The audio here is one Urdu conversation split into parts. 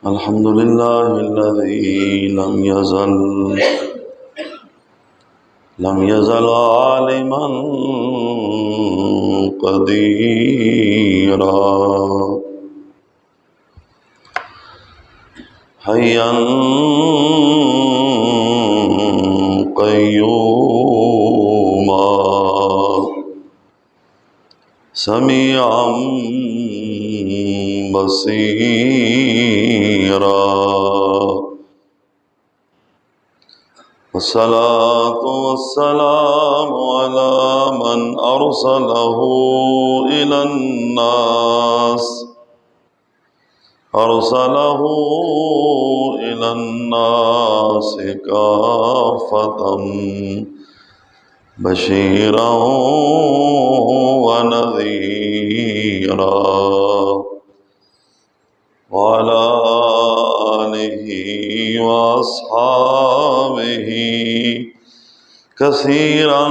الحمد لله الذي لم يزل عالما قديرا حيا قيوما سميعا بصيرا والصلاة والسلام على من أرسله إلى الناس كافة بشيرا ونذيرا وعلى آله وأصحابه كثيرا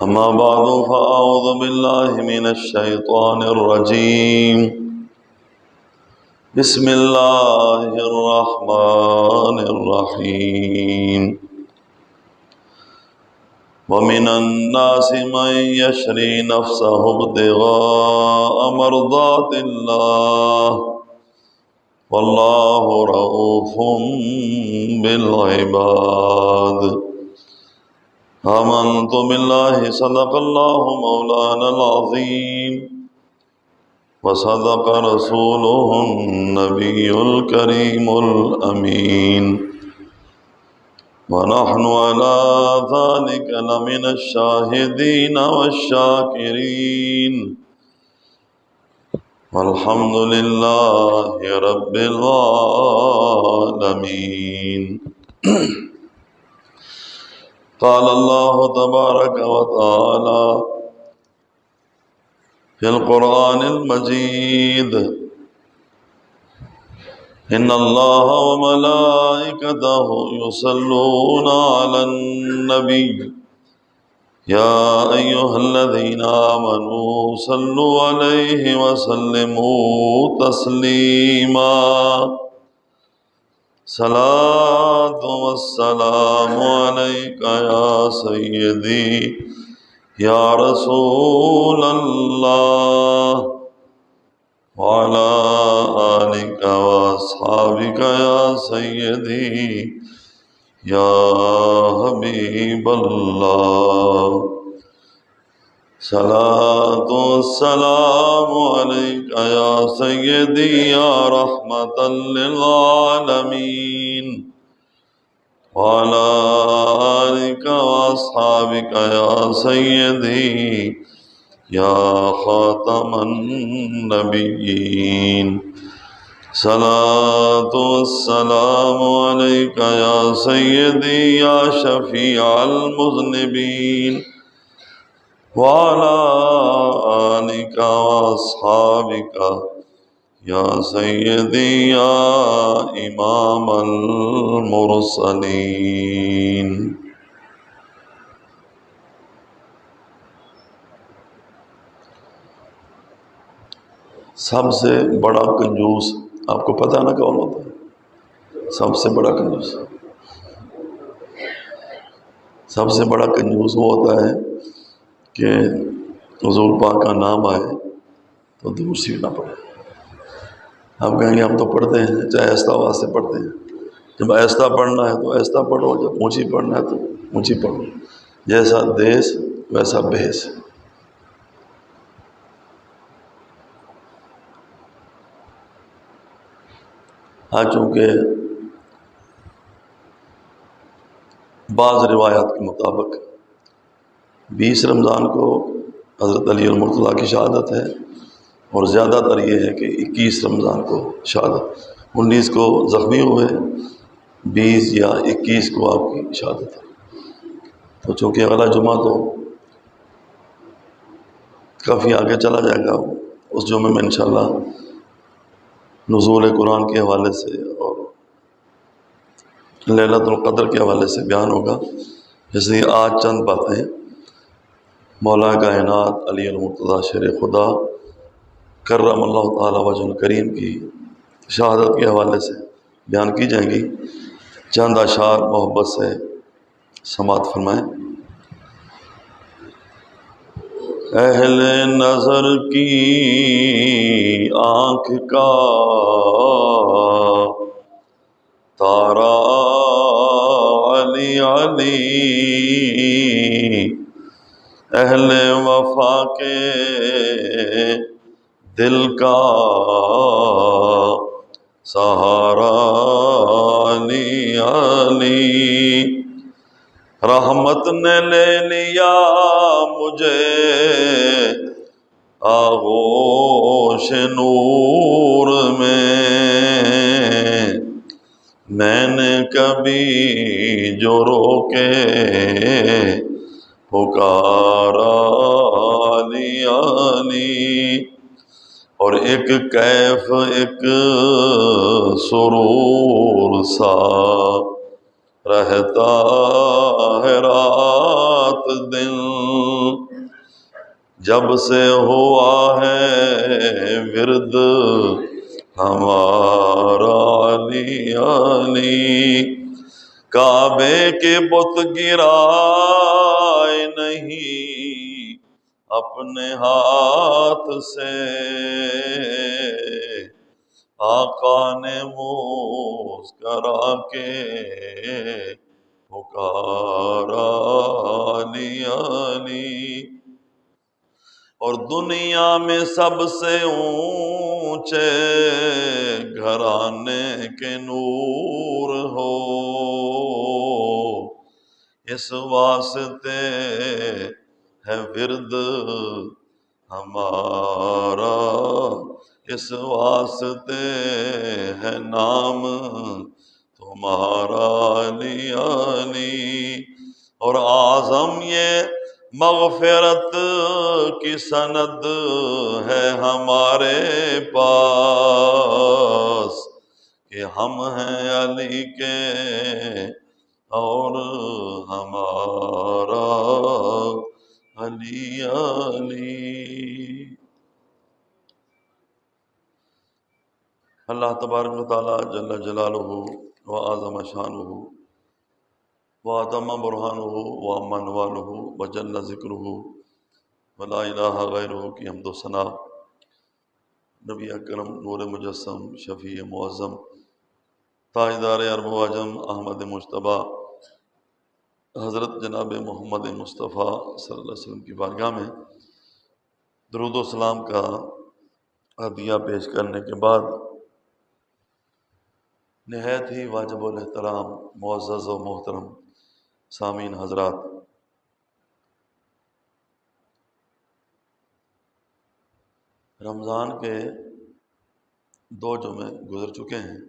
أما بعد فأعوذ بالله من الشيطان الرجيم بسم الله الرحمن الرحيم ومن الناس من يشري نفسه ابتغاء مرضات الله والله رؤوف بالعباد آمنت بالله صدق الله مولانا العظيم وصدق رسوله النبي الكريم الأمين ونحن على ذلك لمن الشاهدين والشاكرين والحمد لله رب العالمين قال الله تبارك وتعالى في القرآن المجيد إن الله وملائكته يصلون على النبي يا أيها الذين آمنوا صلوا عليه وسلموا تسليما صلاة والسلام عليك يا سيدي يا رسول الله وعلى آلك وأصحابك يا سيدي يا حبيب الله صلاة والسلام عليك يا سيدي يا رحمة للعالمين وعلى آلك وأصحابك يا سيدي يا خاتم النبيين صلاة والسلام عليك يا سيدي يا شفيع المذنبين وعلى آلك وأصحابك يا سيدي يا إمام المرسلين سب سے بڑا کنجوس آپ کو پتہ نا کون ہوتا ہے؟ سب سے بڑا کنجوس وہ ہوتا ہے کہ حضور پاک کا نام آئے تو دور سینا پڑے. آپ کہیں گے ہم تو پڑھتے ہیں چاہے آہستہ آواز سے پڑھتے ہیں. جب آہستہ پڑھنا ہے تو آہستہ پڑھو، جب اونچی پڑھنا ہے تو اونچی پڑھو. جیسا دیس ویسا بھیس. چونکہ بعض روایات کے مطابق 20 رمضان کو حضرت علی المرتضیٰ کی شہادت ہے اور زیادہ تر یہ ہے کہ 21 رمضان کو شہادت. 19 کو زخمی ہوئے، 20 یا 21 کو آپ کی شہادت ہے. تو چونکہ اگلا جمعہ تو کافی آگے چلا جائے گا، اس جمعے میں انشاءاللہ نزول قرآن کے حوالے سے اور لیلۃ القدر کے حوالے سے بیان ہوگا. اس لیے آج چند باتیں مولا کائنات علی المرتضیٰ شیر خدا کرم اللہ تعالی وجہ الکریم کی شہادت کے حوالے سے بیان کی جائیں گی۔ چند اشعار محبت سے سماعت فرمائیں۔ اہل نظر کی آنکھ کا تارا علی علی، اہل وفا کے دل کا سہارا علی علی، رحمت نے لے لیا مجھے آغوش نور میں، میں نے کبھی جو روکے پکارا علی علی، اور ایک کیف ایک سرور سا رہتا ہے رات دن، جب سے ہوا ہے ورد ہمارا علی علی، کعبے کے بت گرائے نہیں اپنے ہاتھ سے، آقا نے مسکرا کے پکارا علی علی، اور دنیا میں سب سے اونچے گھرانے کے نور ہو، اس واسطے ہے ورد ہمارا، اس واسطے ہے نام تمہارا علی علی، اور اعظم یہ مغفرت کی سند ہے ہمارے پاس کہ ہم ہیں علی کے اور ہمارا علی علی۔ اللہ تبارک و تعالی جل جلالہ و اعظم شانہ وَأَتَمَّ بُرْهَانُهُ وَأَمَّ نَوَالُهُ وَجَلَّ ذِكْرُهُ وَلَا إِلَٰهَ غَيْرُهُ کی حمد و ثنا نبی اکرم نور مجسم شفیع معظم تاجدار عرب و عجم احمد مجتبیٰ حضرت جناب محمد مصطفیٰ صلی اللہ علیہ وسلم کی بارگاہ میں درود و سلام کا عطیہ پیش کرنے کے بعد، نہایت ہی واجب الاحترام معزز و محترم سامعین حضرات، رمضان کے 2 جمعے گزر چکے ہیں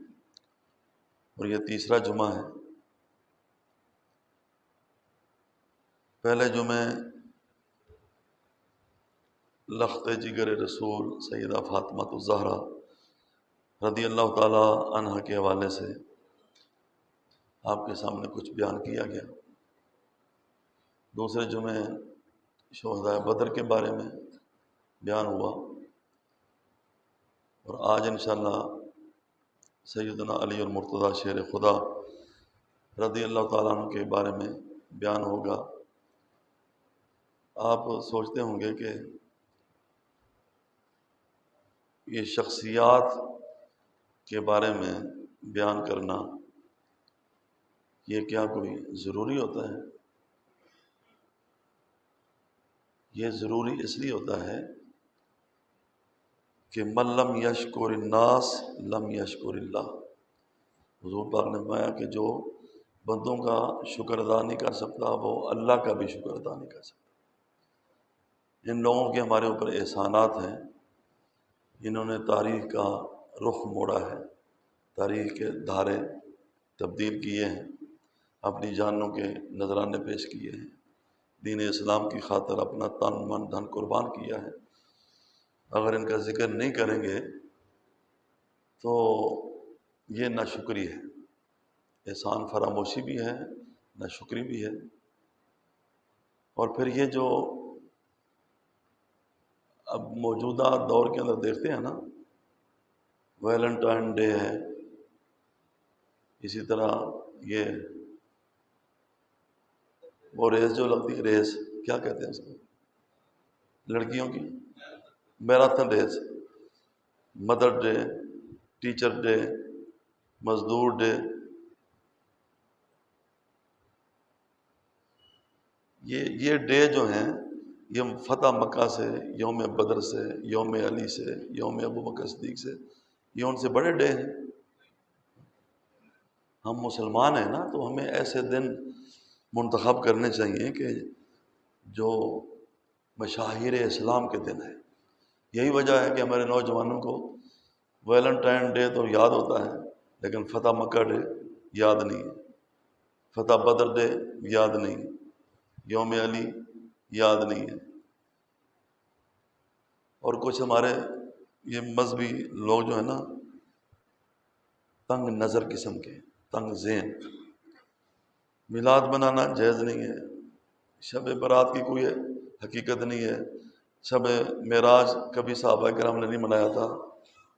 اور یہ تیسرا جمعہ ہے۔ پہلے جمعے لخت جگر رسول سیدہ فاطمہ الزہرا رضی اللہ تعالی عنہ کے حوالے سے آپ کے سامنے کچھ بیان کیا گیا۔ دوسرے جمعے شہداء بدر کے بارے میں بیان ہوا، اور آج انشاءاللہ سیدنا علی المرتضیٰ شیر خدا رضی اللہ تعالیٰ عنہ کے بارے میں بیان ہوگا۔ آپ سوچتے ہوں گے کہ یہ شخصیات کے بارے میں بیان کرنا یہ کیا کوئی ضروری ہوتا ہے؟ یہ ضروری اس لیے ہوتا ہے کہ من لم یشکر الناس لم یشکر اللہ، حضور پاک نے فرمایا کہ جو بندوں کا شکر ادا نہیں کر سکتا وہ اللہ کا بھی شکر ادا نہیں کر سکتا۔ ان لوگوں کے ہمارے اوپر احسانات ہیں، انہوں نے تاریخ کا رخ موڑا ہے، تاریخ کے دھارے تبدیل کیے ہیں، اپنی جانوں کے نذرانے پیش کیے ہیں، دین اسلام کی خاطر اپنا تن من دھن قربان کیا ہے۔ اگر ان کا ذکر نہیں کریں گے تو یہ ناشکری ہے، احسان فراموشی بھی ہے، ناشکری بھی ہے۔ اور پھر یہ جو اب موجودہ دور کے اندر دیکھتے ہیں نا، ویلنٹائن ڈے ہے، اسی طرح یہ وہ ریس جو لگتی ہے، ریس کیا کہتے ہیں اس کو، لڑکیوں کی marathon race, mother day, teacher day, مزدور ڈے، یہ ڈے جو ہیں یہ فتح مکہ سے، یوم بدر سے، یوم علی سے، یوم ابو بکر صدیق سے، یہ ان سے بڑے ڈے ہیں۔ ہم مسلمان ہیں نا، تو ہمیں ایسے دن منتخب کرنے چاہیے کہ جو مشاہیر اسلام کے دن ہیں۔ یہی وجہ ہے کہ ہمارے نوجوانوں کو ویلنٹائن ڈے تو یاد ہوتا ہے، لیکن فتح مکہ ڈے یاد نہیں ہے، فتح بدر ڈے یاد نہیں ہے، یوم علی یاد نہیں ہے۔ اور کچھ ہمارے یہ مذہبی لوگ جو ہیں نا، تنگ نظر قسم کے، تنگ ذہن، میلاد منانا جائز نہیں ہے، شب برات کی کوئی حقیقت نہیں ہے، شب معراج کبھی صحابہ کرام نے نہیں منایا تھا،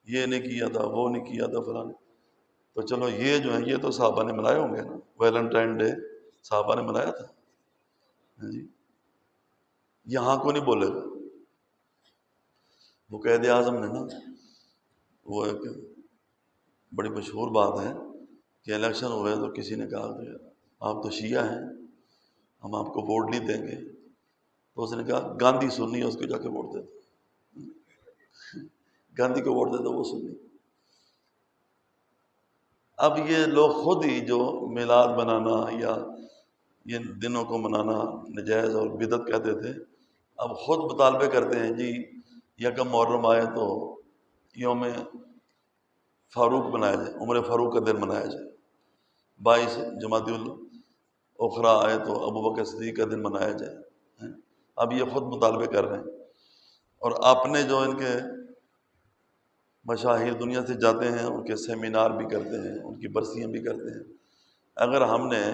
یہ نہیں کیا تھا، وہ نہیں کیا تھا فلاں، تو چلو یہ جو ہے یہ تو صحابہ نے منائے ہوں گے نا، ویلنٹائن ڈے صحابہ نے منایا تھا جی، یہاں کو نہیں بولے گا۔ وہ قائد اعظم نے نا، وہ ایک بڑی مشہور بات ہے کہ الیکشن ہوئے تو کسی نے کہا کہ آپ تو شیعہ ہیں، ہم آپ کو ووٹ نہیں دیں گے، تو اس نے کہا گاندھی سنی ہے، اس کو جا کے ووٹ دے دو، گاندھی کو ووٹ دے دو، وہ سنی۔ اب یہ لوگ خود ہی جو میلاد منانا یا یہ دنوں کو منانا نجائز اور بدعت کہتے تھے، اب خود مطالبے کرتے ہیں جی یکم محرم آئے تو یوم فاروق منایا جائے، عمر فاروق کا دن منایا جائے، 22 جمادی الاخری آئے تو ابو بکر صدیق کا دن منایا جائے۔ اب یہ خود مطالبے کر رہے ہیں، اور اپنے جو ان کے مشاہیر دنیا سے جاتے ہیں، ان کے سیمینار بھی کرتے ہیں، ان کی برسیاں بھی کرتے ہیں۔ اگر ہم نے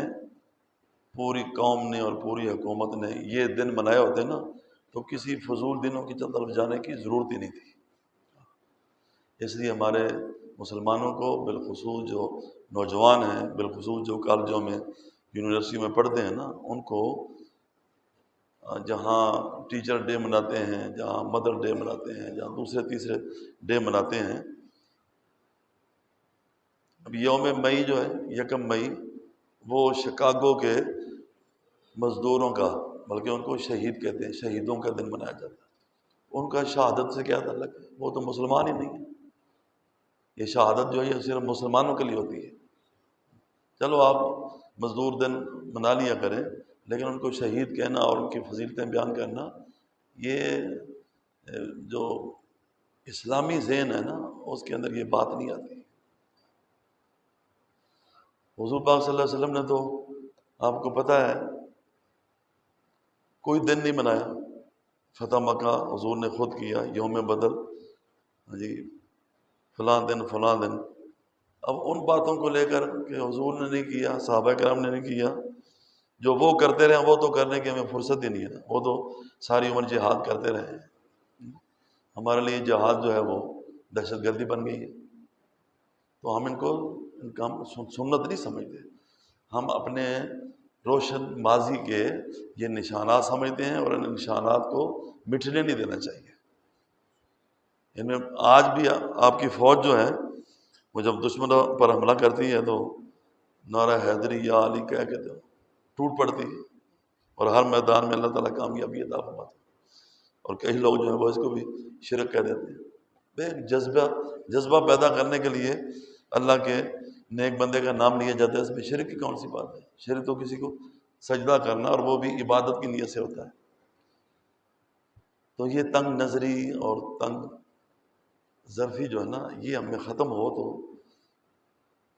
پوری قوم نے اور پوری حکومت نے یہ دن منائے ہوتے نا، تو کسی فضول دنوں کی طرف جانے کی ضرورت ہی نہیں تھی۔ اس لیے ہمارے مسلمانوں کو، بالخصوص جو نوجوان ہیں، بالخصوص جو کالجوں میں یونیورسٹی میں پڑھتے ہیں نا، ان کو جہاں ٹیچر ڈے مناتے ہیں، جہاں مدر ڈے مناتے ہیں، جہاں دوسرے تیسرے ڈے مناتے ہیں، اب یوم مئی جو ہے، یکم مئی، وہ شکاگو کے مزدوروں کا، بلکہ ان کو شہید کہتے ہیں، شہیدوں کا دن منایا جاتا ہے۔ ان کا شہادت سے کیا تعلق ہے؟ وہ تو مسلمان ہی نہیں ہے۔ یہ شہادت جو ہے یہ صرف مسلمانوں کے لیے ہوتی ہے۔ چلو آپ مزدور دن منا لیا کریں، لیکن ان کو شہید کہنا اور ان کی فضیلتیں بیان کرنا، یہ جو اسلامی ذہن ہے نا، اس کے اندر یہ بات نہیں آتی۔ حضور پاک صلی اللہ علیہ وسلم نے تو، آپ کو پتہ ہے، کوئی دن نہیں منایا۔ فتح مکہ حضور نے خود کیا، یوم بدر جی فلاں دن فلاں دن۔ اب ان باتوں کو لے کر کہ حضور نے نہیں کیا، صحابہ کرام نے نہیں کیا، جو وہ کرتے رہے وہ تو کرنے کی ہمیں فرصت ہی نہیں ہے، وہ تو ساری عمر جہاد کرتے رہے ہیں۔ ہمارے لیے جہاد جو ہے وہ دہشت گردی بن گئی ہے، تو ہم ان کو ان کا سنت نہیں سمجھتے، ہم اپنے روشن ماضی کے یہ نشانات سمجھتے ہیں، اور ان نشانات کو مٹنے نہیں دینا چاہیے۔ ان میں آج بھی آپ کی فوج جو ہے، وہ جب دشمنوں پر حملہ کرتی ہے تو نعرہ حیدری یا علی کہہ کے تو ٹوٹ پڑتی ہے، اور ہر میدان میں اللہ تعالیٰ کامیابی عطا فرماتا ہے۔ اور کئی لوگ جو ہیں وہ اس کو بھی شرک کہہ دیتے ہیں۔ جذبہ پیدا کرنے کے لیے اللہ کے نیک بندے کا نام لیا جاتا ہے، اس میں شرک کی کون سی بات ہے؟ شرک تو کسی کو سجدہ کرنا، اور وہ بھی عبادت کی نیت سے ہوتا ہے۔ تو یہ تنگ نظری اور تنگ ظرفی جو ہے نا، یہ ہم میں ختم ہو تو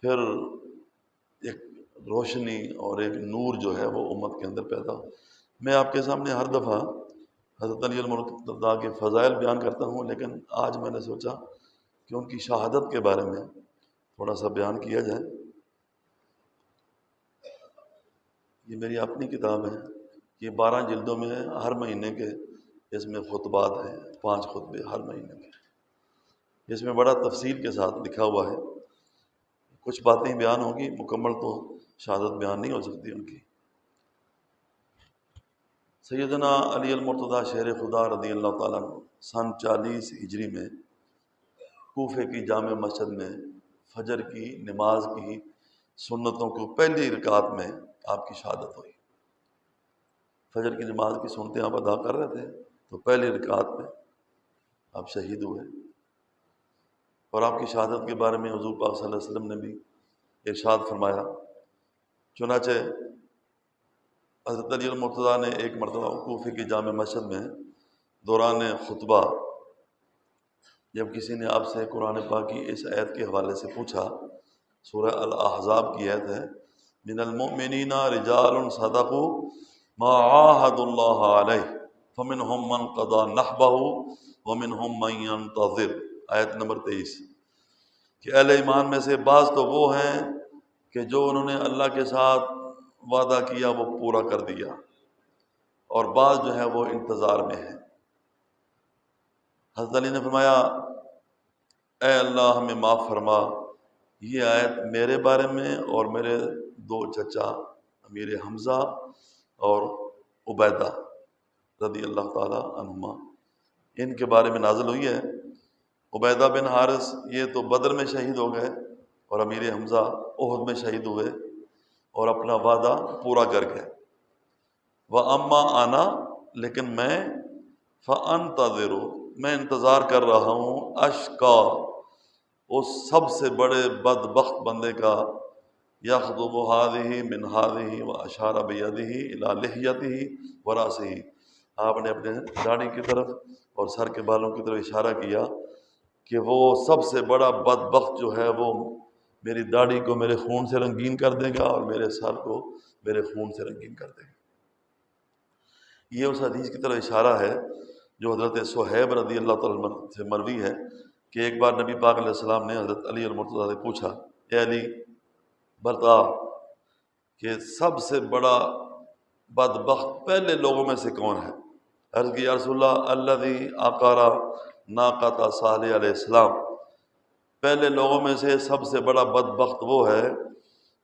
پھر ایک روشنی اور ایک نور جو ہے وہ امت کے اندر پیدا ہو۔ میں آپ کے سامنے ہر دفعہ حضرت علی المرتضیٰ کے فضائل بیان کرتا ہوں، لیکن آج میں نے سوچا کہ ان کی شہادت کے بارے میں تھوڑا سا بیان کیا جائے۔ یہ میری اپنی کتاب ہے، یہ 12 جلدوں میں ہے، ہر مہینے کے اس میں خطبات ہیں، 5 خطبے ہر مہینے کے۔ اس میں بڑا تفصیل کے ساتھ لکھا ہوا ہے، کچھ باتیں بیان ہوں گی، مکمل تو شہادت بیان نہیں ہو سکتی ان کی۔ سیدنا علی المرتضیٰ شیر خدا رضی اللہ تعالیٰ عنہ سن 40 ہجری میں کوفے کی جامع مسجد میں فجر کی نماز کی سنتوں کو پہلی رکعت میں آپ کی شہادت ہوئی۔ فجر کی نماز کی سنتیں آپ ادا کر رہے تھے تو پہلی رکعت میں آپ شہید ہوئے، اور آپ کی شہادت کے بارے میں حضور پاک صلی اللہ علیہ وسلم نے بھی ارشاد فرمایا۔ چنانچہ حضرت علی المرتضیٰ نے ایک مرتبہ کوفے کی جامع مسجد میں دوران خطبہ جب کسی نے آپ سے قرآن پاک کی اس آیت کے حوالے سے پوچھا، سورہ الاحزاب کی آیت ہے، من المؤمنین رجال صدقوا ما عاهدوا اللہ علیہ فمنہم من قضى نحبہ ومنہم من ينتظر، آیت نمبر 23، کہ اہل ایمان میں سے بعض تو وہ ہیں کہ جو انہوں نے اللہ کے ساتھ وعدہ کیا وہ پورا کر دیا، اور بعض جو ہے وہ انتظار میں ہیں۔ حضرت علی نے فرمایا، اے اللہ ہمیں معاف فرما، یہ آیت میرے بارے میں اور میرے 2 چچا امیر حمزہ اور عبیدہ رضی اللہ تعالی عنہما، ان کے بارے میں نازل ہوئی ہے۔ عبیدہ بن حارث یہ تو بدر میں شہید ہو گئے، اور امیر حمزہ احد میں شہید ہوئے اور اپنا وعدہ پورا کر گئے۔ وَأَمَّا أَنَا، لیکن میں فَأَنْتَظِرُ، میں انتظار کر رہا ہوں، اشقا، اس سب سے بڑے بدبخت بندے کا، یخطب هذه من هذه واشار بيده الى لحيته وراسه، آپ نے اپنے داڑھی کی طرف اور سر کے بالوں کی طرف اشارہ کیا کہ وہ سب سے بڑا بدبخت جو ہے وہ میری داڑھی کو میرے خون سے رنگین کر دے گا اور میرے سر کو میرے خون سے رنگین کر دے گا۔ یہ اس حدیث کی طرف اشارہ ہے جو حضرت صہیب رضی اللہ تعالیٰ عنہ سے مروی ہے کہ ایک بار نبی پاک علیہ السلام نے حضرت علی المرتضیٰ سے پوچھا، اے علی بتا کہ سب سے بڑا بدبخت پہلے لوگوں میں سے کون ہے؟ عرض کی، یا رسول اللہ، الذی عقر ناقۃ صالح علیہ السلام، پہلے لوگوں میں سے سب سے بڑا بدبخت وہ ہے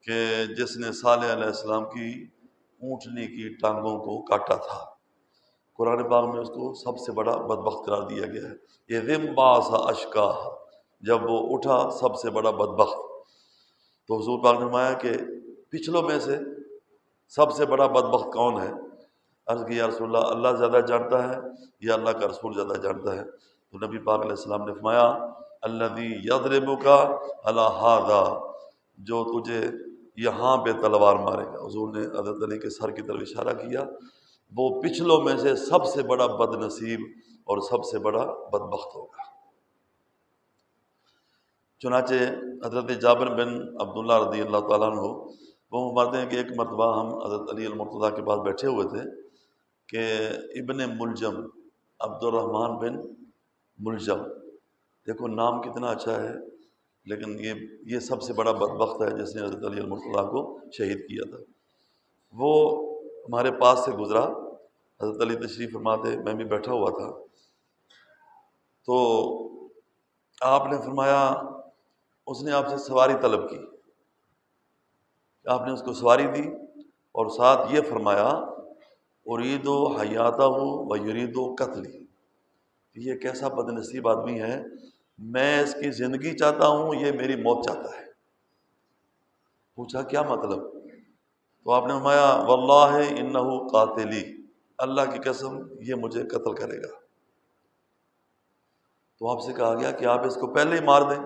کہ جس نے صالح علیہ السلام کی اونٹنی کی ٹانگوں کو کاٹا تھا۔ قرآن پاک میں اس کو سب سے بڑا بدبخت قرار دیا گیا ہے۔ یہ ذم باس اشکا، جب وہ اٹھا سب سے بڑا بدبخت۔ تو حضور پاک نے فرمایا کہ پچھلوں میں سے سب سے بڑا بدبخت کون ہے؟ عرض کی، یا رسول اللہ، اللہ زیادہ جانتا ہے یا اللہ کا رسول زیادہ جانتا ہے؟ تو نبی پاک علیہ السلام نے فرمایا، الذی یضربک علی ھذا، جو تجھے یہاں پہ تلوار مارے گا۔ حضور نے حضرت علی کے سر کی طرف اشارہ کیا، وہ پچھلوں میں سے سب سے بڑا بد نصیب اور سب سے بڑا بدبخت ہوگا۔ چنانچہ حضرت جابر بن عبداللہ رضی اللہ تعالیٰ عنہ وہ فرماتے ہیں کہ ایک مرتبہ ہم حضرت علی المرتضیٰ کے پاس بیٹھے ہوئے تھے کہ ابن ملجم، عبد الرحمن بن ملجم، دیکھو نام کتنا اچھا ہے، لیکن یہ سب سے بڑا بدبخت ہے جس نے حضرت علی المرتضیٰ کو شہید کیا تھا۔ وہ ہمارے پاس سے گزرا، حضرت علی تشریف فرما تھے، میں بھی بیٹھا ہوا تھا، تو آپ نے فرمایا، اس نے آپ سے سواری طلب کی، آپ نے اس کو سواری دی اور ساتھ یہ فرمایا، اریدو حیاتہ و یریدو قتلی، یہ کیسا بد نصیب آدمی ہے، میں اس کی زندگی چاہتا ہوں، یہ میری موت چاہتا ہے۔ پوچھا کیا مطلب؟ تو آپ نے فرمایا، واللہ انہ قاتلی، اللہ کی قسم یہ مجھے قتل کرے گا۔ تو آپ سے کہا گیا کہ آپ اس کو پہلے ہی مار دیں،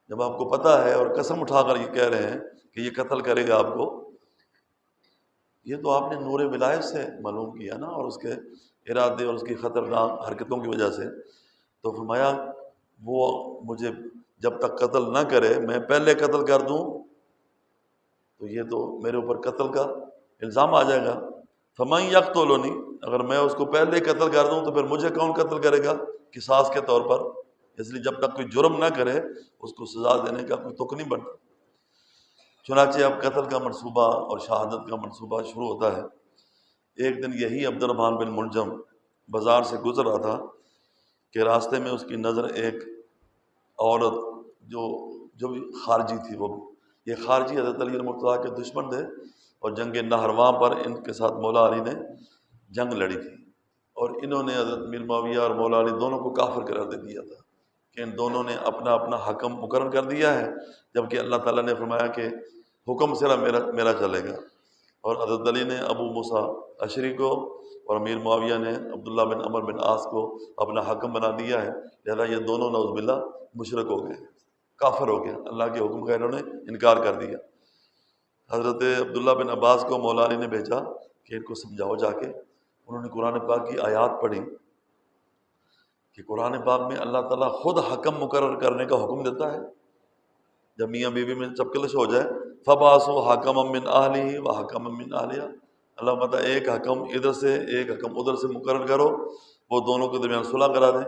جب آپ کو پتہ ہے اور قسم اٹھا کر یہ کہہ رہے ہیں کہ یہ قتل کرے گا آپ کو۔ یہ تو آپ نے نور ولایت سے معلوم کیا نا، اور اس کے ارادے اور اس کی خطرناک حرکتوں کی وجہ سے۔ تو فرمایا وہ مجھے جب تک قتل نہ کرے، میں پہلے قتل کر دوں تو یہ تو میرے اوپر قتل کا الزام آ جائے گا۔ فمن یقتلنی، اگر میں اس کو پہلے قتل کر دوں تو پھر مجھے کون قتل کرے گا قصاص کے طور پر؟ اس لیے جب تک کوئی جرم نہ کرے اس کو سزا دینے کا کوئی تک نہیں بنتا۔ چنانچہ اب قتل کا منصوبہ اور شہادت کا منصوبہ شروع ہوتا ہے۔ ایک دن یہی عبد الرحمن بن ملجم بازار سے گزر رہا تھا کہ راستے میں اس کی نظر ایک عورت جو بھی خارجی تھی، وہ یہ خارجی حضرت علی المرتضیٰ کے دشمن تھے، اور جنگ نہرواں پر ان کے ساتھ مولا علی نے جنگ لڑی تھی، اور انہوں نے حضرت میر معاویہ اور مولا علی دونوں کو کافر قرار دے دیا تھا کہ ان دونوں نے اپنا اپنا حکم مقرر کر دیا ہے، جبکہ اللہ تعالیٰ نے فرمایا کہ حکم صرف میرا چلے گا۔ اور حضرت علی نے ابو موسیٰ اشعری کو اور امیر معاویہ نے عبداللہ بن عمر بن عاص کو اپنا حکم بنا دیا ہے، لہذا یہ دونوں نعوذ باللہ مشرک ہو گئے، کافر ہو گئے، اللہ کے حکم کا انہوں نے انکار کر دیا۔ حضرت عبداللہ بن عباس کو مولا علی نے بھیجا کہ ان کو سمجھاؤ جا کے۔ انہوں نے قرآن پاک کی آیات پڑھی کہ قرآن پاک میں اللہ تعالیٰ خود حکم مقرر کرنے کا حکم دیتا ہے، جب میاں بیوی میں چپکلش ہو جائے فَبَعَثُوا حَكَمًا مِّنْ أَهْلِهِ وَحَكَمًا مِّنْ أَهْلِهَا، اللہ مطلع ایک حکم ادھر سے ایک حکم ادھر سے مقرر کرو، وہ دونوں کے درمیان صلح کرا دیں۔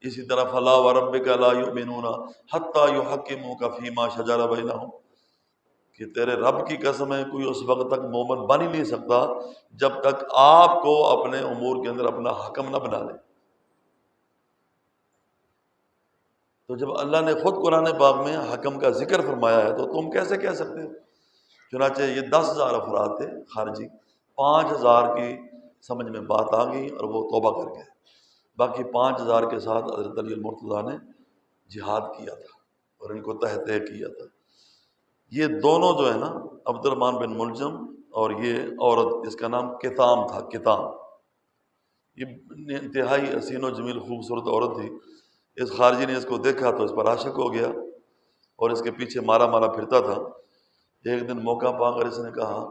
اسی طرح فَلَا وَرَبِّكَ لَا يُؤْمِنُونَ حَتَّى يُحَكِّمُوكَ فِي مَا شَجَرَ بَيْنَهُمْ، کہ تیرے رب کی قسم ہے کوئی اس وقت تک مومن بن ہی نہیں سکتا جب تک آپ کو اپنے امور کے اندر اپنا حکم نہ بنا لے۔ تو جب اللہ نے خود قرآن پاک میں حکم کا ذکر فرمایا ہے تو تم کیسے کہہ سکتے ہو؟ چنانچہ یہ 10,000 افراد تھے خارجی، 5,000 کی سمجھ میں بات آ گئی اور وہ توبہ کر گئے، باقی 5,000 کے ساتھ حضرت علی المرتضیٰ نے جہاد کیا تھا اور ان کو تہ تہ کیا تھا۔ یہ دونوں جو ہے نا، عبد الرحمن بن ملجم اور یہ عورت جس کا نام کتام تھا، کتام، یہ انتہائی حسین و جمیل خوبصورت عورت تھی۔ اس خارجی نے اس کو دیکھا تو اس پر عاشق ہو گیا اور اس کے پیچھے مارا مارا پھرتا تھا۔ ایک دن موقع پا کر اس نے کہا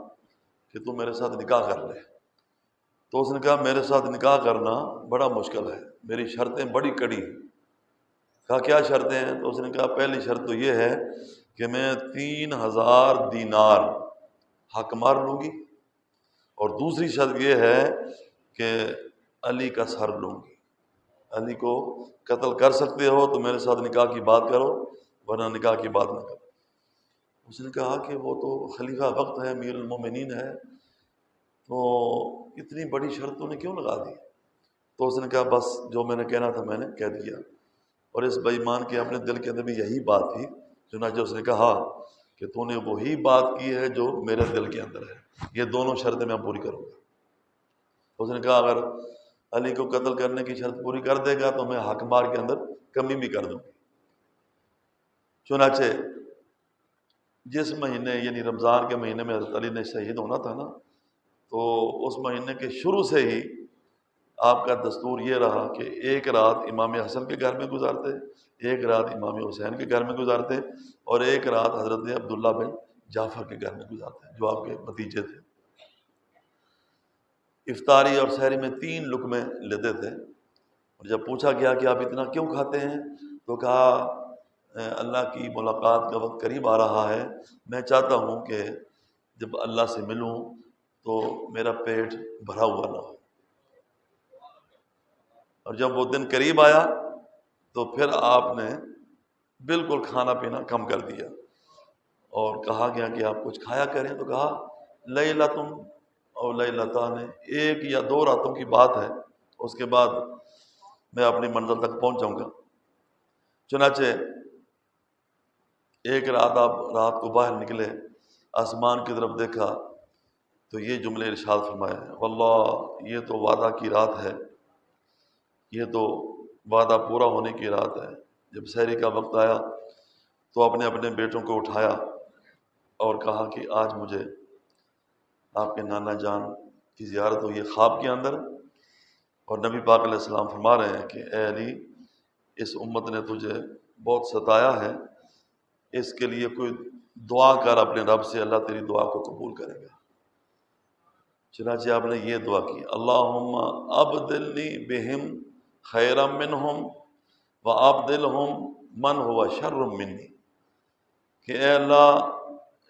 کہ تو میرے ساتھ نکاح کر لے۔ تو اس نے کہا میرے ساتھ نکاح کرنا بڑا مشکل ہے، میری شرطیں بڑی کڑی ہیں۔ کہا کیا شرطیں ہیں؟ تو اس نے کہا پہلی شرط تو یہ ہے کہ میں 3,000 دینار حق مار لوں گی، اور دوسری شرط یہ ہے کہ علی کا سر لوں گی، علی کو قتل کر سکتے ہو تو میرے ساتھ نکاح کی بات کرو، ورنہ نکاح کی بات نہ کرو۔ اس نے کہا کہ وہ تو خلیفہ وقت ہے، امیر المومنین ہے، تو اتنی بڑی شرط تو نے کیوں لگا دی؟ تو اس نے کہا بس جو میں نے کہنا تھا میں نے کہہ دیا، اور اس بے ایمان کے اپنے دل کے اندر بھی یہی بات تھی، چنانچہ اس نے کہا کہ تو نے وہی بات کی ہے جو میرے دل کے اندر ہے، یہ دونوں شرطیں میں پوری کروں گا۔ اس نے کہا اگر علی کو قتل کرنے کی شرط پوری کر دے گا تو میں حق مار کے اندر کمی بھی کر دوں گی۔ چنانچہ جس مہینے یعنی رمضان کے مہینے میں حضرت علی نے شہید ہونا تھا نا، تو اس مہینے کے شروع سے ہی آپ کا دستور یہ رہا کہ ایک رات امام حسن کے گھر میں گزارتے، ایک رات امام حسین کے گھر میں گزارتے، اور ایک رات حضرت عبداللہ بن جعفر کے گھر میں گزارتے جو آپ کے بھتیجے تھے۔ افطاری اور سحری میں 3 لقمے لیتے تھے، اور جب پوچھا گیا کہ آپ اتنا کیوں کھاتے ہیں تو کہا اللہ کی ملاقات کا وقت قریب آ رہا ہے، میں چاہتا ہوں کہ جب اللہ سے ملوں تو میرا پیٹ بھرا ہوا نہ ہو۔ اور جب وہ دن قریب آیا تو پھر آپ نے بالکل کھانا پینا کم کر دیا، اور کہا گیا کہ آپ کچھ کھایا کریں، تو کہا لیلۃ اور لیلتان، ایک یا 2 راتوں کی بات ہے، اس کے بعد میں اپنی منزل تک پہنچ جاؤں گا۔ چنانچہ ایک رات آپ رات کو باہر نکلے، آسمان کی طرف دیکھا تو یہ جملے ارشاد فرمائے، واللہ یہ تو وعدہ کی رات ہے، یہ تو وعدہ پورا ہونے کی رات ہے۔ جب سحری کا وقت آیا تو اپنے اپنے بیٹوں کو اٹھایا اور کہا کہ آج مجھے آپ کے نانا جان کی زیارت ہوئی ہے خواب کے اندر، اور نبی پاک علیہ السلام فرما رہے ہیں کہ اے علی، اس امت نے تجھے بہت ستایا ہے، اس کے لیے کوئی دعا کر اپنے رب سے، اللہ تیری دعا کو قبول کرے گا۔ چنانچہ آپ نے یہ دعا کی، اللہم ابدلنی بہم خیرا منہم وابدلہم من ہوا شر منی، کہ اے اللہ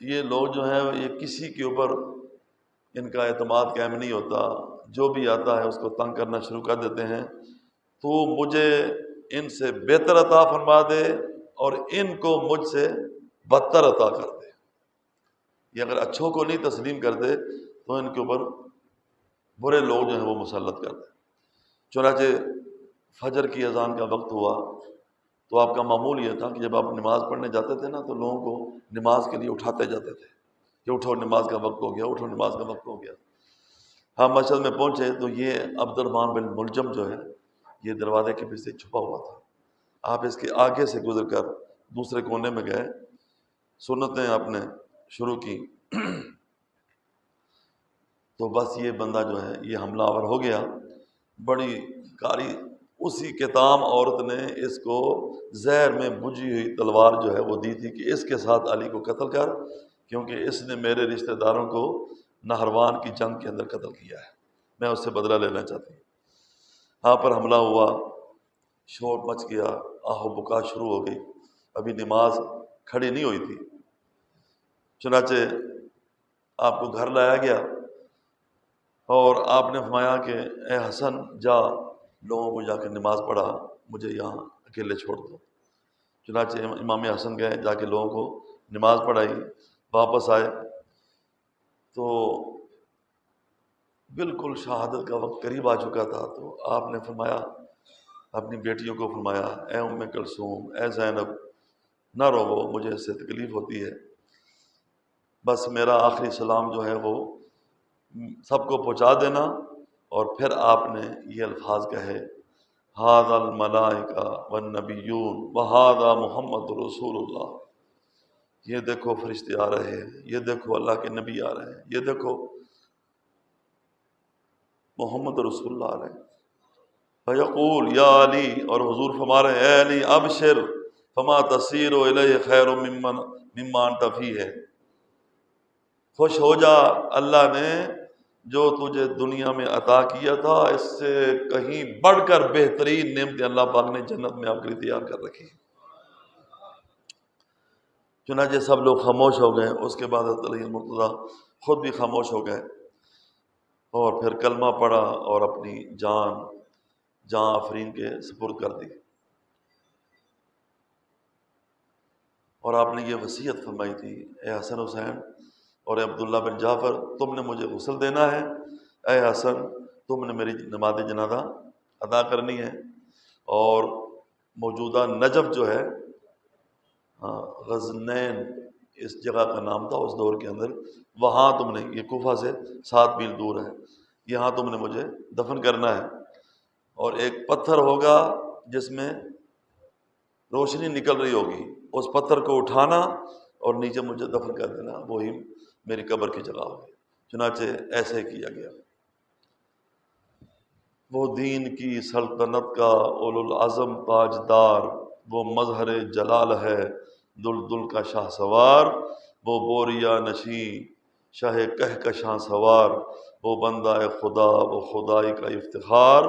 یہ لوگ جو ہیں یہ کسی کے اوپر ان کا اعتماد قائم نہیں ہوتا، جو بھی آتا ہے اس کو تنگ کرنا شروع کر دیتے ہیں، تو مجھے ان سے بہتر عطا فرما دے اور ان کو مجھ سے بدتر عطا کر دے۔ یہ اگر اچھوں کو نہیں تسلیم کر دے تو ان کے اوپر برے لوگ جو ہیں وہ مسلط کر دیں۔ چنانچہ فجر کی اذان کا وقت ہوا تو آپ کا معمول یہ تھا کہ جب آپ نماز پڑھنے جاتے تھے نا تو لوگوں کو نماز کے لیے اٹھاتے جاتے تھے کہ اٹھو نماز کا وقت ہو گیا، اٹھو نماز کا وقت ہو گیا۔ ہم مسجد میں پہنچے تو یہ عبد الرحمن بن ملجم جو ہے یہ دروازے کے پیچھے چھپا ہوا تھا۔ آپ اس کے آگے سے گزر کر دوسرے کونے میں گئے، سنتیں آپ نے شروع کی تو بس یہ بندہ جو ہے یہ حملہ آور ہو گیا۔ بڑی کاری اسی کتام عورت نے اس کو زہر میں بجھی ہوئی تلوار جو ہے وہ دی تھی کہ اس کے ساتھ علی کو قتل کر، کیونکہ اس نے میرے رشتہ داروں کو نہروان کی جنگ کے اندر قتل کیا ہے، میں اس سے بدلہ لینا چاہتی ہوں۔ یہاں پر حملہ ہوا، شور مچ گیا، آہ و بکا شروع ہو گئی، ابھی نماز کھڑی نہیں ہوئی تھی۔ چنانچہ آپ کو گھر لایا گیا اور آپ نے فرمایا کہ اے حسن جا لوگوں کو جا کے نماز پڑھا، مجھے یہاں اکیلے چھوڑ دو۔ چنانچہ امام حسن گئے، جا کے لوگوں کو نماز پڑھائی، واپس آئے تو بالکل شہادت کا وقت قریب آ چکا تھا۔ تو آپ نے فرمایا اپنی بیٹیوں کو فرمایا اے ام کلثوم، اے زینب، نہ رو، مجھے اس سے تکلیف ہوتی ہے، بس میرا آخری سلام جو ہے وہ سب کو پہنچا دینا۔ اور پھر آپ نے یہ الفاظ کہے ھذا الملائکہ والنبیون وھذا محمد رسول اللہ، یہ دیکھو فرشتے آ رہے ہیں، یہ دیکھو اللہ کے نبی آ رہے ہیں، یہ دیکھو محمد رسول اللہ آ رہے ہیں۔ فیقول یا علی، اور حضور فرما رہے ہیں اے علی ابشر فما تصیر الیہ خیر مما انت فیہ، خوش ہو جا، اللہ نے جو تجھے دنیا میں عطا کیا تھا اس سے کہیں بڑھ کر بہترین نعمتیں اللہ پاک نے جنت میں آپ کے لیے تیار کر رکھی۔ چنانچہ سب لوگ خاموش ہو گئے۔ اس کے بعد حضرت علی المرتضیٰ خود بھی خاموش ہو گئے اور پھر کلمہ پڑھا اور اپنی جان آفرین کے سپرد کر دی۔ اور آپ نے یہ وصیت فرمائی تھی اے حسن حسین اور اے عبداللہ بن جعفر، تم نے مجھے غسل دینا ہے، اے حسن تم نے میری نماز جنازہ ادا کرنی ہے، اور موجودہ نجف جو ہے غزنین اس جگہ کا نام تھا اس دور کے اندر، وہاں تم نے، یہ کوفہ سے 7 میل دور ہے، یہاں تم نے مجھے دفن کرنا ہے، اور ایک پتھر ہوگا جس میں روشنی نکل رہی ہوگی، اس پتھر کو اٹھانا اور نیچے مجھے دفن کر دینا، وہی میری قبر کی جگہ ہوگی۔ چنانچہ ایسے کیا گیا۔ وہ دین کی سلطنت کا اولو العزم تاجدار، وہ مظہر جلال ہے دل دل کا شاہ سوار، وہ بوریا نشیں شاہ کہکشاں سوار، وہ بندہ خدا وہ خدائی کا افتخار،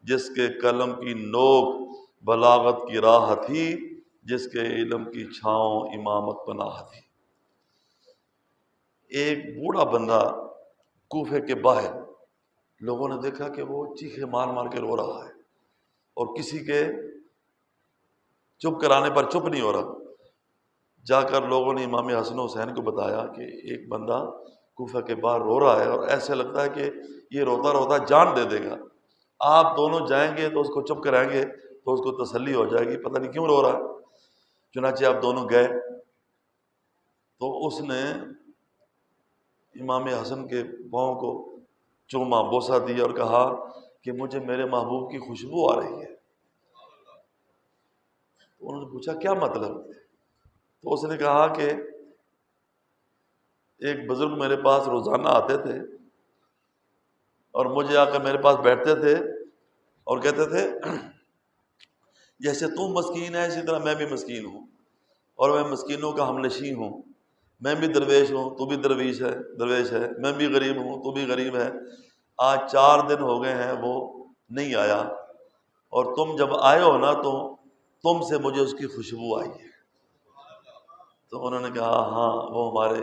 جس کے قلم کی نوک بلاغت کی راہ تھی، جس کے علم کی چھاؤں امامت پناہ تھی۔ ایک بوڑھا بندہ کوفے کے باہر، لوگوں نے دیکھا کہ وہ چیخے مار مار کے رو رہا ہے اور کسی کے چپ کرانے پر چپ نہیں ہو رہا۔ جا کر لوگوں نے امام حسن حسین کو بتایا کہ ایک بندہ کوفہ کے باہر رو رہا ہے اور ایسے لگتا ہے کہ یہ روتا روتا جان دے دے گا، آپ دونوں جائیں گے تو اس کو چپ کرائیں گے تو اس کو تسلی ہو جائے گی، پتہ نہیں کیوں رو رہا ہے۔ چنانچہ آپ دونوں گئے تو اس نے امام حسن کے پاؤں کو چوما، بوسہ دیا اور کہا کہ مجھے میرے محبوب کی خوشبو آ رہی ہے۔ تو انہوں نے پوچھا کیا مطلب؟ تو اس نے کہا کہ ایک بزرگ میرے پاس روزانہ آتے تھے اور مجھے آ کر میرے پاس بیٹھتے تھے اور کہتے تھے جیسے تم مسکین ہے اسی طرح میں بھی مسکین ہوں، اور میں مسکینوں کا ہم نشیں ہوں، میں بھی درویش ہوں تو بھی درویش ہے، میں بھی غریب ہوں تو بھی غریب ہے۔ آج 4 دن ہو گئے ہیں وہ نہیں آیا، اور تم جب آئے ہو نا تو تم سے مجھے اس کی خوشبو آئی ہے۔ تو انہوں نے کہا ہاں وہ ہمارے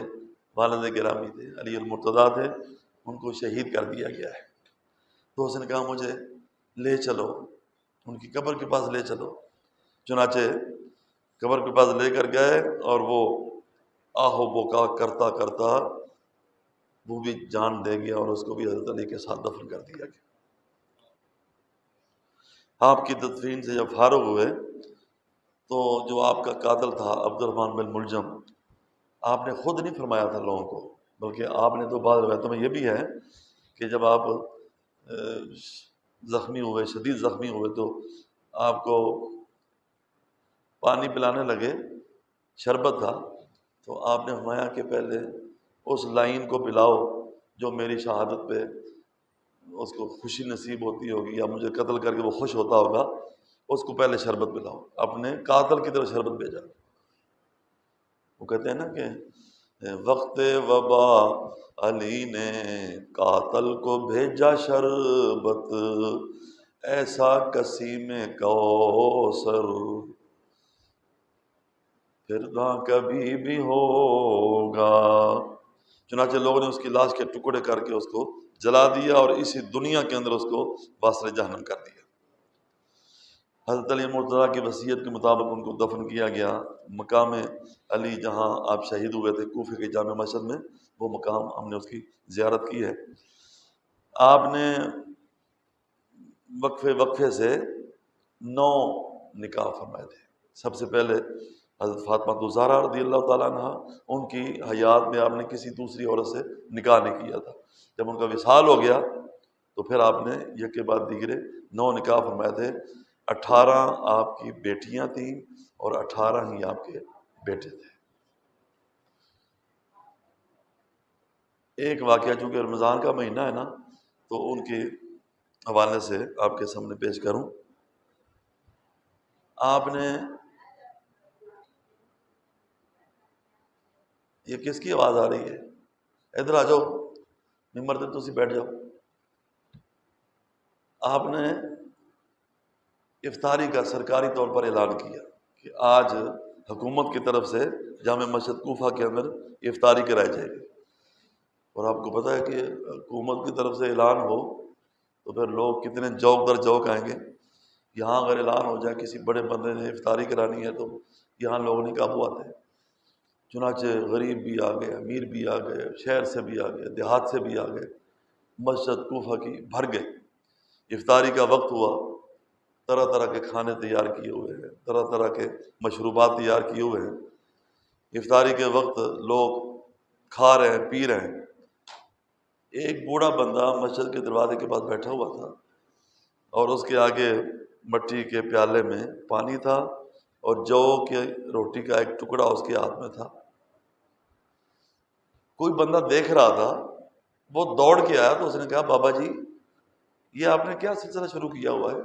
والد گرامی تھے، علی المرتضیٰ تھے، ان کو شہید کر دیا گیا ہے۔ تو اس نے کہا مجھے لے چلو، ان کی قبر کے پاس لے چلو۔ چنانچہ قبر کے پاس لے کر گئے اور وہ آہ و بکا کرتا کرتا وہ بھی جان دے گیا اور اس کو بھی حضرت علی کے ساتھ دفن کر دیا گیا۔ آپ کی تدفین سے جب فارغ ہوئے تو جو آپ کا قاتل تھا عبد الرحمن بن ملجم، آپ نے خود نہیں فرمایا تھا لوگوں کو، بلکہ آپ نے تو بعض روایتوں میں یہ بھی ہے کہ جب آپ زخمی ہوئے، شدید زخمی ہوئے، تو آپ کو پانی پلانے لگے، شربت تھا، تو آپ نے فرمایا کہ پہلے اس لائن کو پلاؤ جو میری شہادت پہ اس کو خوشی نصیب ہوتی ہوگی یا مجھے قتل کر کے وہ خوش ہوتا ہوگا، اس کو پہلے شربت پلاؤ۔ اپنے قاتل کی طرف شربت بھیجا۔ وہ کہتے ہیں نا کہ وقت وبا علی نے قاتل کو بھیجا شربت، ایسا قسیم کوثر پھر نہ کبھی بھی ہوگا۔ چنانچہ لوگوں نے اس کی لاش کے ٹکڑے کر کے اس کو جلا دیا اور اسی دنیا کے اندر اس کو باصرِ جہنم کر دیا۔ حضرت علی مرتضیٰ کی وصیت کے مطابق ان کو دفن کیا گیا۔ مقام علی جہاں آپ شہید ہوئے تھے کوفے کے جامع مسجد میں، وہ مقام ہم نے اس کی زیارت کی ہے۔ آپ نے وقفے سے 9 نکاح فرمائے تھے۔ سب سے پہلے حضرت فاطمہ الزہرا رضی اللہ تعالیٰ عنہ، ان کی حیات میں آپ نے کسی دوسری عورت سے نکاح نہیں کیا تھا۔ جب ان کا وصال ہو گیا تو پھر آپ نے یک کے بعد دیگرے 9 نکاح فرمائے تھے۔ 18 آپ کی بیٹیاں تھیں اور 18 ہی آپ کے بیٹے تھے۔ ایک واقعہ چونکہ رمضان کا مہینہ ہے نا، تو ان کے حوالے سے آپ کے سامنے پیش کروں۔ آپ نے یہ کس کی آواز آ رہی ہے؟ ادھر آ جاؤ، ممبر پہ تسی بیٹھ جاؤ۔ آپ نے افطاری کا سرکاری طور پر اعلان کیا کہ آج حکومت کی طرف سے جامع مسجد کوفہ کے اندر افطاری کرائی جائے گی۔ اور آپ کو پتہ ہے کہ حکومت کی طرف سے اعلان ہو تو پھر لوگ کتنے جوک در جوک آئیں گے۔ یہاں اگر اعلان ہو جائے کسی بڑے بندے نے افطاری کرانی ہے تو یہاں لوگ نہیں قابو آتے۔ چنانچہ غریب بھی آ گئے، امیر بھی آ گئے، شہر سے بھی آ گئے، دیہات سے بھی آ گئے، مسجد کوفہ کی بھر گئے۔ افطاری کا وقت ہوا، طرح طرح کے کھانے تیار کیے ہوئے ہیں، طرح طرح کے مشروبات تیار کیے ہوئے ہیں۔ افطاری کے وقت لوگ کھا رہے ہیں، پی رہے ہیں۔ ایک بوڑھا بندہ مسجد کے دروازے کے پاس بیٹھا ہوا تھا اور اس کے آگے مٹی کے پیالے میں پانی تھا اور جو کے روٹی کا ایک ٹکڑا اس کے ہاتھ میں تھا۔ کوئی بندہ دیکھ رہا تھا، وہ دوڑ کے آیا تو اس نے کہا بابا جی یہ آپ نے کیا سلسلہ شروع کیا ہوا ہے؟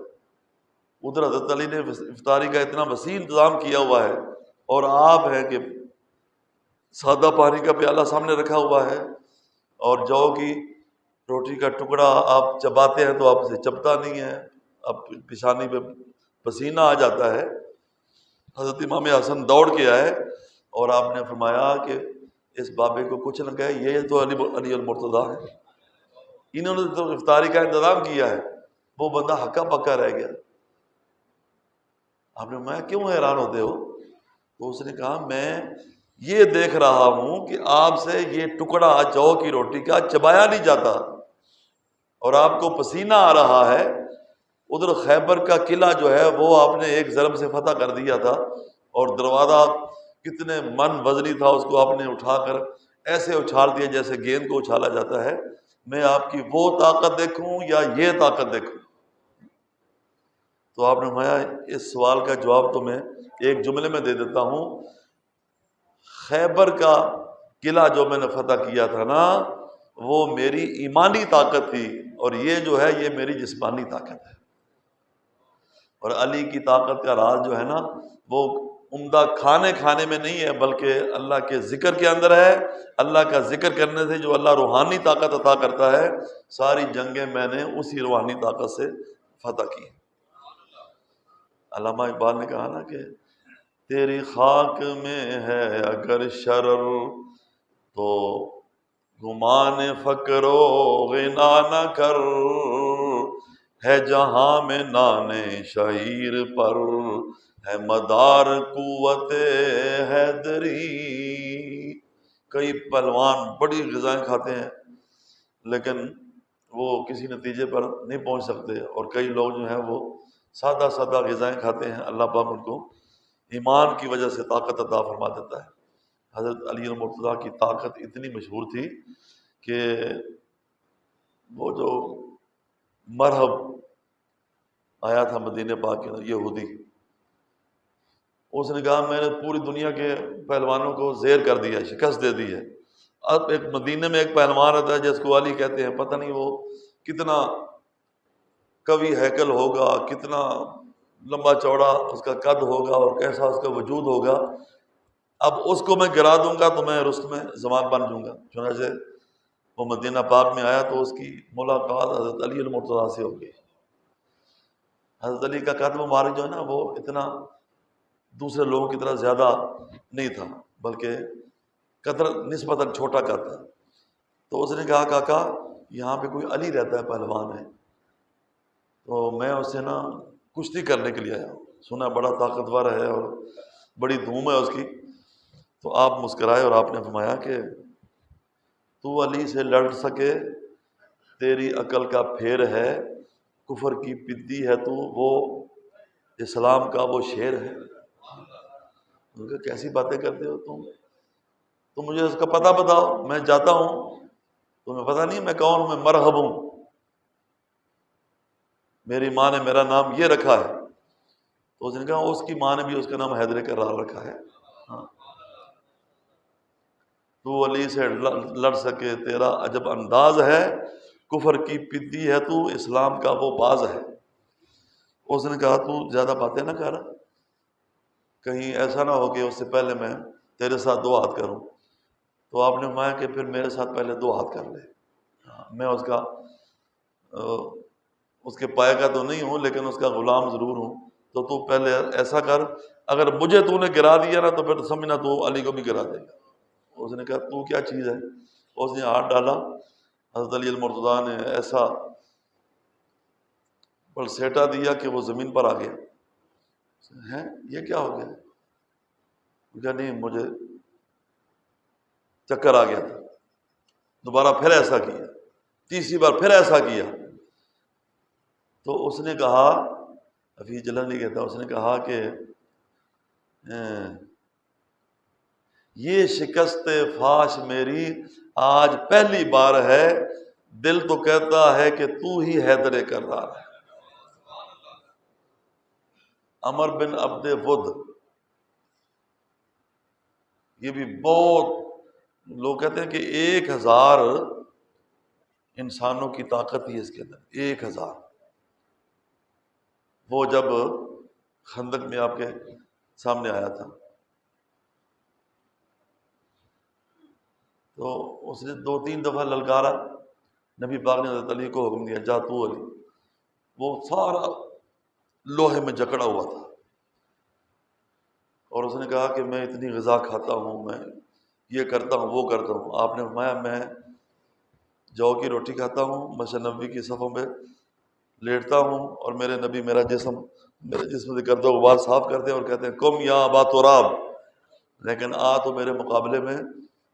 ادھر حضرت علی نے افطاری کا اتنا وسیع انتظام کیا ہوا ہے اور آپ ہیں کہ سادہ پانی کا پیالہ سامنے رکھا ہوا ہے اور جو کی روٹی کا ٹکڑا آپ چباتے ہیں تو آپ سے چبتا نہیں ہے، اب پیشانی پہ پسینہ آ جاتا ہے۔ حضرت امام حسن دوڑ کے آئے اور آپ نے فرمایا کہ اس بابے کو کچھ نہ کہے، یہ تو علی المرتضیٰ ہے، انہوں نے تو افطاری کا انتظام کیا ہے۔ وہ بندہ ہکا پکا رہ گیا۔ آپ نے فرمایا کیوں حیران ہوتے ہو؟ تو اس نے کہا میں یہ دیکھ رہا ہوں کہ آپ سے یہ ٹکڑا جو کی روٹی کا چبایا نہیں جاتا اور آپ کو پسینہ آ رہا ہے۔ ادھر خیبر کا قلعہ جو ہے وہ آپ نے ایک ضرب سے فتح کر دیا تھا اور دروازہ کتنے من وزنی تھا، اس کو آپ نے اٹھا کر ایسے اچھال دیا جیسے گیند کو اچھالا جاتا ہے۔ میں آپ کی وہ طاقت دیکھوں یا یہ طاقت دیکھوں؟ تو آپ نے فرمایا اس سوال کا جواب تو میں ایک جملے میں دے دیتا ہوں، خیبر کا قلعہ جو میں نے فتح کیا تھا نا وہ میری ایمانی طاقت تھی اور یہ جو ہے یہ میری جسمانی طاقت ہے۔ اور علی کی طاقت کا راز جو ہے نا وہ عمدہ کھانے میں نہیں ہے بلکہ اللہ کے ذکر کے اندر ہے۔ اللہ کا ذکر کرنے سے جو اللہ روحانی طاقت عطا کرتا ہے، ساری جنگیں میں نے اسی روحانی طاقت سے فتح کی۔ علامہ اقبال نے کہا نا کہ تیری خاک میں ہے اگر شرر تو گمان فقر و غنا نہ کر، ہے جہاں میں نانے شہیر پر ہے مدار قوت حیدری۔ کئی پہلوان بڑی غذائیں کھاتے ہیں لیکن وہ کسی نتیجے پر نہیں پہنچ سکتے، اور کئی لوگ جو ہیں وہ سادہ سادہ غذائیں کھاتے ہیں، اللہ پاک ان کو ایمان کی وجہ سے طاقت عطا فرما دیتا ہے۔ حضرت علی المرتضیٰ کی طاقت اتنی مشہور تھی کہ وہ جو مرہب آیا تھا مدینہ پاک کے اندر، یہودی، اس نے کہا میں نے پوری دنیا کے پہلوانوں کو زیر کر دیا، شکست دے دی ہے۔ اب ایک مدینہ میں ایک پہلوان رہتا ہے جس کو علی کہتے ہیں، پتہ نہیں وہ کتنا قوی ہیکل ہوگا، کتنا لمبا چوڑا اس کا قد ہوگا اور کیسا اس کا وجود ہوگا، اب اس کو میں گرا دوں گا تو میں رستم زمان بن جوں گا۔ چنانچہ وہ مدینہ پاک میں آیا تو اس کی ملاقات حضرت علی المرتضیٰ سے ہو گئی۔ حضرت علی کا قد مبارک جو ہے نا وہ اتنا دوسرے لوگوں کی طرح زیادہ نہیں تھا، بلکہ قدر نسبتاً چھوٹا قد تھا۔ تو اس نے کہا کاکا یہاں پہ کوئی علی رہتا ہے، پہلوان ہے، تو میں اس سے نا کشتی کرنے کے لیے آیا ہوں، سنا بڑا طاقتور ہے اور بڑی دھوم ہے اس کی۔ تو آپ مسکرائے اور آپ نے فرمایا کہ تو علی سے لڑ سکے تیری عقل کا پھیر ہے، کفر کی پدی ہے تو وہ اسلام کا وہ شیر ہے۔ ان کا کیسی باتیں کرتے ہو تم مجھے اس کا پتہ بتاؤ، میں جاتا ہوں، تمہیں پتہ نہیں میں کون ہوں، میں مرحب ہوں، میری ماں نے میرا نام یہ رکھا ہے۔ تو اس نے کہا اس کی ماں نے بھی اس کا نام حیدر کرار رکھا ہے۔ ہاں، تو علی سے لڑ سکے تیرا عجب انداز ہے، کفر کی پدی ہے تو اسلام کا وہ باز ہے۔ اس نے کہا تو زیادہ باتیں نہ کر، کہیں ایسا نہ ہو کہ اس سے پہلے میں تیرے ساتھ دو ہاتھ کروں۔ تو آپ نے فرمایا کہ پھر میرے ساتھ پہلے دو ہاتھ کر لے، میں اس کے پائے کا تو نہیں ہوں لیکن اس کا غلام ضرور ہوں، تو پہلے ایسا کر، اگر مجھے تو نے گرا دیا نا تو پھر سمجھنا تو علی کو بھی گرا دے گا۔ اس نے کہا تو کیا چیز ہے؟ اس نے ہاتھ ڈالا، حضرت علی المرتضیٰ نے ایسا پلسیٹا دیا کہ وہ زمین پر آ گیا۔ ہیں یہ کیا ہو گیا؟ کہا نہیں مجھے چکر آ گیا تھا۔ دوبارہ پھر ایسا کیا، تیسری بار پھر ایسا کیا، تو اس نے کہا، ابھی جلن نہیں کہتا، اس نے کہا کہ یہ شکست فاش میری آج پہلی بار ہے، دل تو کہتا ہے کہ تو ہی حیدر کرار ہے۔ عمر بن عبد ود، یہ بھی بہت لوگ کہتے ہیں کہ 1000 انسانوں کی طاقت ہی اس کے اندر، 1000۔ وہ جب خندق میں آپ کے سامنے آیا تھا تو اس نے 2-3 دفعہ للکارا، نبی پاک نے حضرت علی کو حکم دیا جا تو علی، وہ سارا لوہے میں جکڑا ہوا تھا، اور اس نے کہا کہ میں اتنی غذا کھاتا ہوں، میں یہ کرتا ہوں وہ کرتا ہوں۔ آپ نے فرمایا میں جو کی روٹی کھاتا ہوں، مسجد نبوی کی صفوں پہ لیٹتا ہوں، اور میرے نبی میرے جسم سے کرتا غبار صاف کرتے ہیں اور کہتے ہیں کم یا ابا تراب، لیکن تو میرے مقابلے میں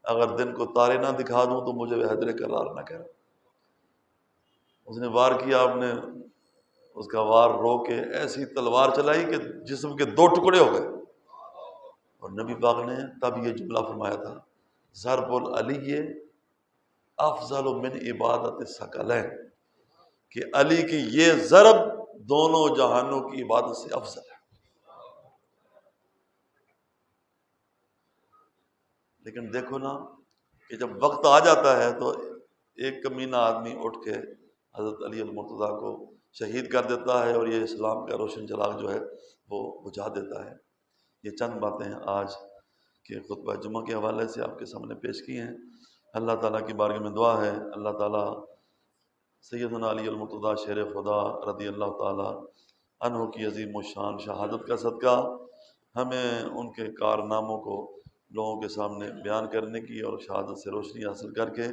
اگر دن کو تارے نہ دکھا دوں تو مجھے حیدر کرار نہ کہہ۔ اس نے وار کیا، آپ نے اس کا وار رو کے ایسی تلوار چلائی کہ جسم کے 2 ٹکڑے ہو گئے، اور نبی پاک نے تب یہ جملہ فرمایا تھا ضرب العلی افضل من عبادت الثقلین، کہ علی کی یہ ضرب دونوں جہانوں کی عبادت سے افضل ہے۔ لیکن دیکھو نا کہ جب وقت آ جاتا ہے تو ایک کمینہ آدمی اٹھ کے حضرت علی المرتضیٰ کو شہید کر دیتا ہے، اور یہ اسلام کا روشن چراغ جو ہے وہ بجھا دیتا ہے۔ یہ چند باتیں آج کے خطبہ جمعہ کے حوالے سے آپ کے سامنے پیش کی ہیں۔ اللہ تعالیٰ کی بارگاہ میں دعا ہے اللہ تعالیٰ سیدنا علی المرتضیٰ شیر خدا رضی اللہ تعالیٰ عنہ کی عظیم و شان شہادت کا صدقہ ہمیں ان کے کارناموں کو لوگوں کے سامنے بیان کرنے کی اور شہادت سے روشنی حاصل کر کے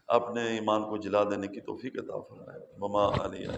اپنے ایمان کو جلا دینے کی توفیق عطا فرمائے۔ وما علینا